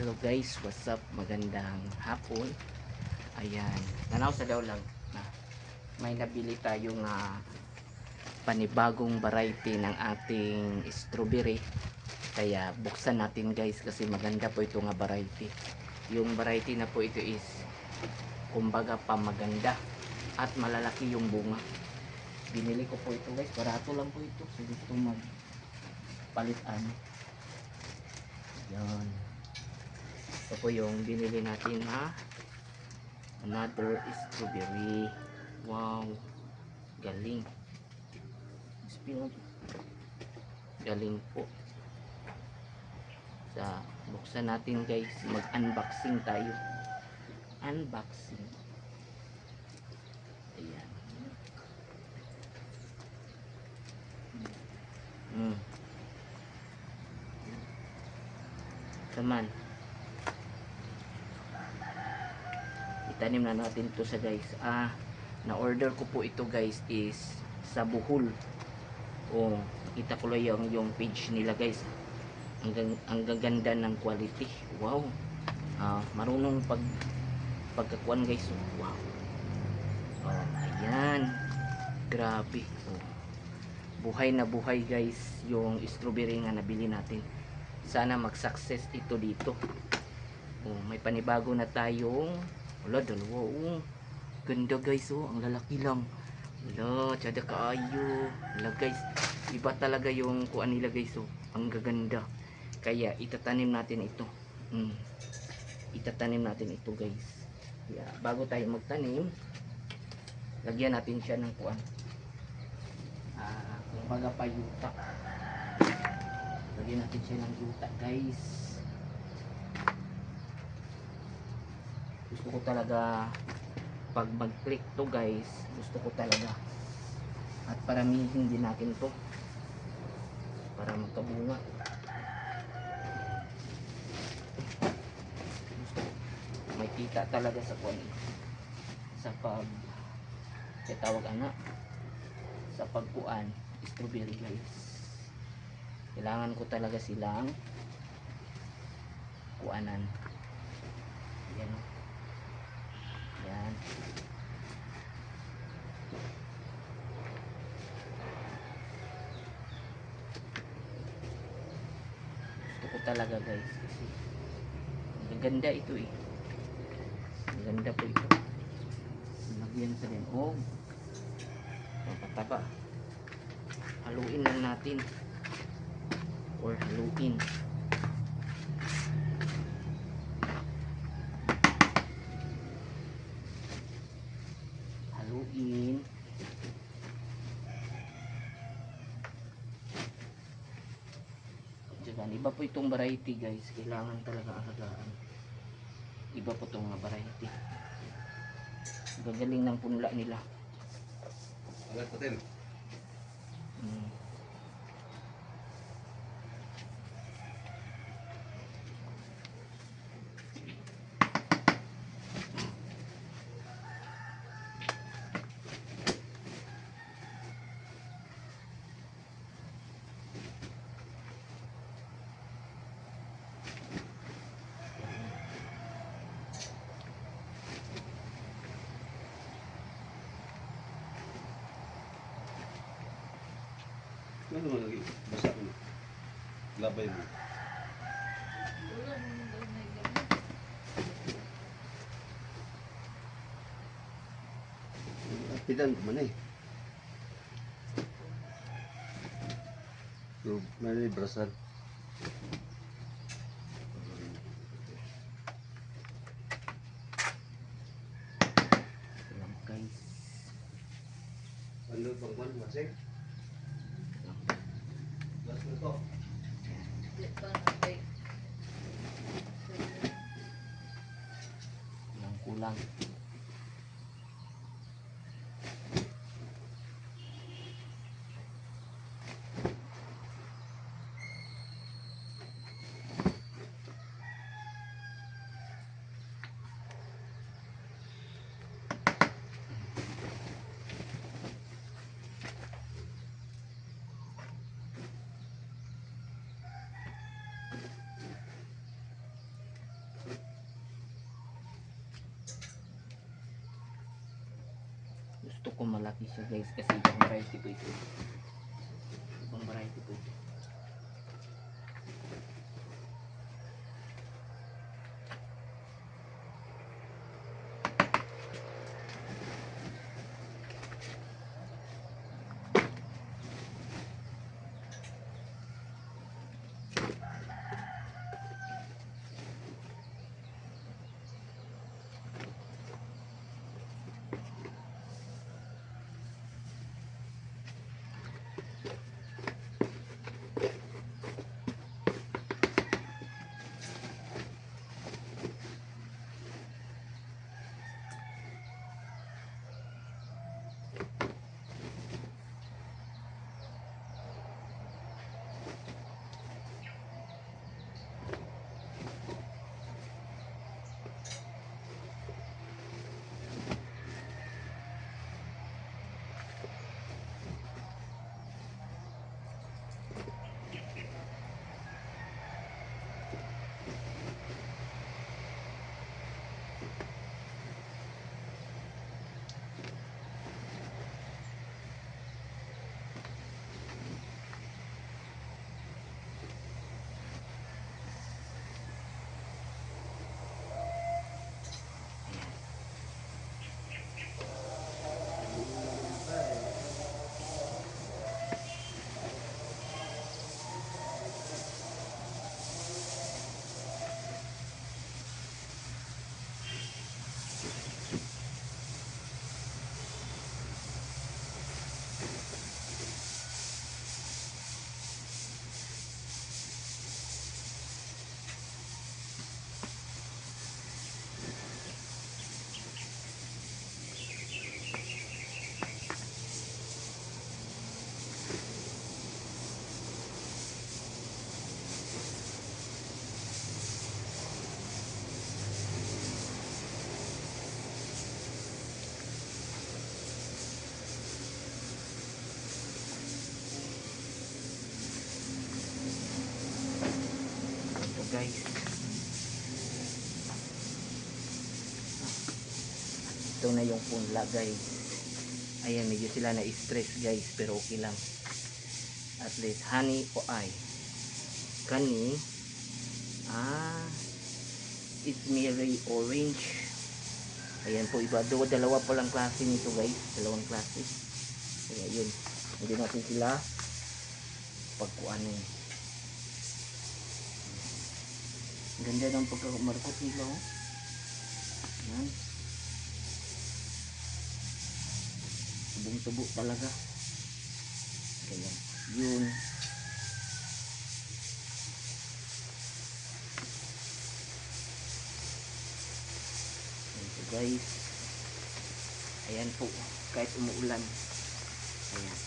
Hello guys, what's up? Magandang hapon. Ayan, nanaw sa daw lang na may nabili tayong panibagong variety ng ating strawberry. Kaya buksan natin guys kasi maganda po ito nga variety. Yung variety na po ito is kumbaga pa maganda at malalaki yung bunga. Binili ko po ito guys, barato lang po ito. So gusto magpalitan. Yan. Ito po yung binili natin another strawberry. Wow, galing. Galing po. Sa buksan natin guys, mag-unboxing tayo. Unboxing. Ayan. Saman. Itanim na natin to sa guys. Na-order ko po ito guys is sa Bohol. Oh, kita ko lang yung page nila guys. Ang gaganda ng quality. Wow. Marunong pagkakuan guys. Wow. Oh, ayan. Grabe. Oh. Buhay na buhay guys yung strawberry nga nabili natin. Sana mag-success ito dito. Oh, may panibago na tayong dalawa. Oh, ganda guys. Oh, ang lalaki lang. Tsada kaayo. Guys, iba talaga yung kuan nila guys. Oh, ang gaganda. Kaya itatanim natin ito. Itatanim natin ito guys. Kaya bago tayo magtanim, lagyan natin siya ng kuan. Kumbaga payuta. Lagyan natin siya ng yuta guys. Gusto ko talaga pag mag-click to guys, gusto ko talaga at paramihin din natin to para magkabunga. Gusto ko may kita talaga sa kuan, sa tawag sa pagkuan strawberry guys. Kailangan ko talaga silang kuanan. Yan. Yan. Gusto ko talaga guys kasi maganda ito eh. Maganda po ito. Lagyan sa din. Oh. Pataba. Haluin lang natin. Or haluin. Haluin. Diyan, iba po itong variety guys. Kailangan talaga alagaan. Iba po itong variety. Gagaling ng punla nila. Agad patin. Ano naman lagi? Basta ko. Labay mo. Pidan ko man eh. So, may brasan. Ayan guys. Ano bang man masing? Basta ito. Yang kulang. gusto ko malaki siya guys kasi ibang variety po ito. Ibang variety po ito. Ito guys. Ito na yung punla guys. Ayan, medyo sila na stress guys, pero okay lang. At least honey po ay kani Ismiri orange. Ayan po, iba dalawa pa lang klase nito guys, dalawang klase. Kaya yun, hindi natin sila pagkuanin. Ganda ng pagkamarkot nila oh. Ayan, tubong-tubo talaga. Kaya yun. Ito guys, ayan po, kahit umuulan, ayan.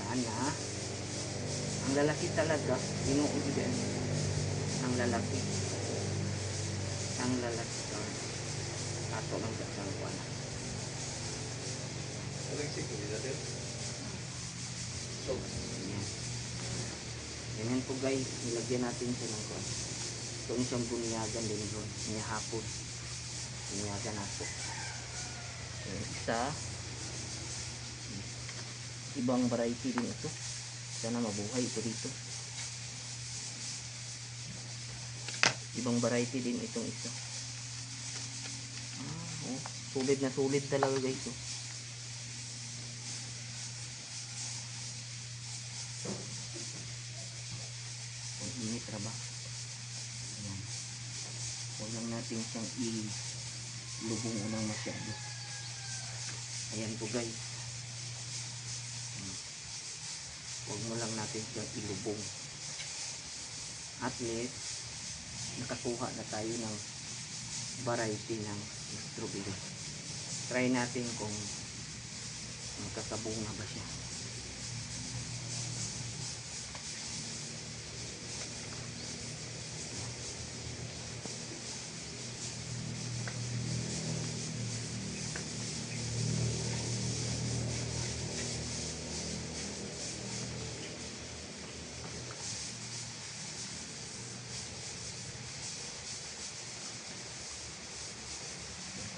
Sana ang lalaki talaga inuuwi din. Ang lalaki ato lang sa kuwan. Ayan. Ganyan po guys, nilagyan natin siya ng kuwan. Ito siyang bunyagan din doon, niya hapon. Bunyagan nato. Ayan, isa. Ibang variety din ito. Sana mabuhay ito dito. Ibang variety din itong isa. Oh, sulit na sulit talaga guys oh. Ang init na ba? Ayan. Huwag lang natin siyang ilubong unang masyado. Ayan po guys. Huwag mo lang natin siyang ilubong. At least nakakuha na tayo ng variety ng strawberry. Try natin kung magkakabong na ba siya.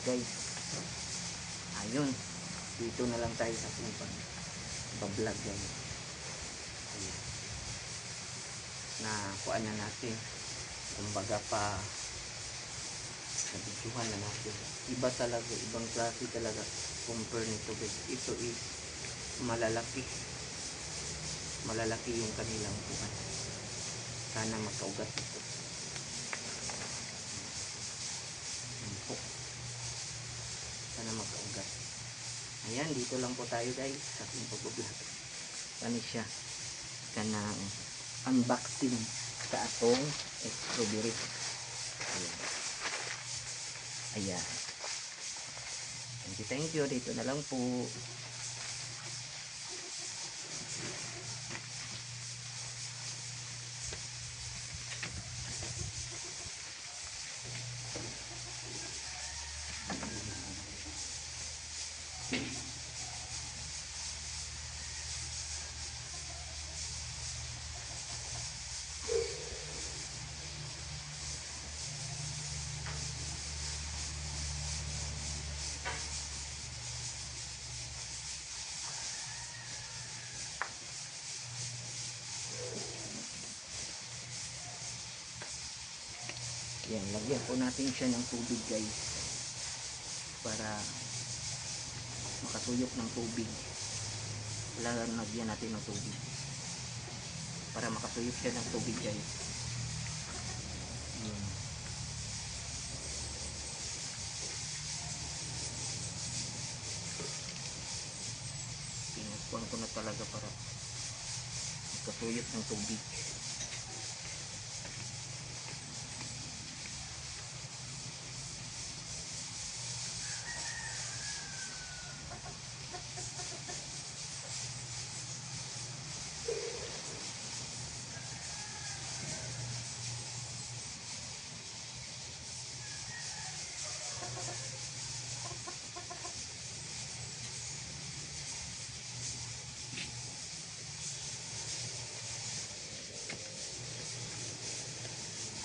guys. Ayun, dito na lang tayo sa ating pag-vlog guys. Ayun. Na kuan na natin, kumbaga pa nabidyohan na natin. Iba talaga, ibang klase talaga compare nito guys. Ito is malalaki yung kanilang kuan. Sana magkaugat ito. Ayan po. Sana magkaugat. Ayan, dito lang po tayo guys sa ating pag-vlog. Ano siya? Kanang unboxing sa atong strawberry. Ayan. Ayan. Thank you. Dito na lang po. Yan, lagyan po natin siya ng tubig guys para makasuyok ng tubig. Lagyan natin ng tubig para makasuyok siya ng tubig guys. Yan. Pinagpuan ko na talaga para makasuyok ng tubig.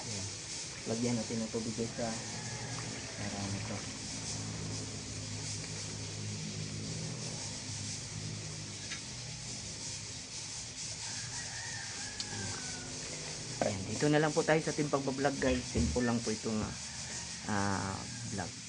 Ayan. Lagyan natin ng tubig guys para ito. Ayan, dito na lang po tayo sa ating pagbablog guys. Simple lang po itong vlog.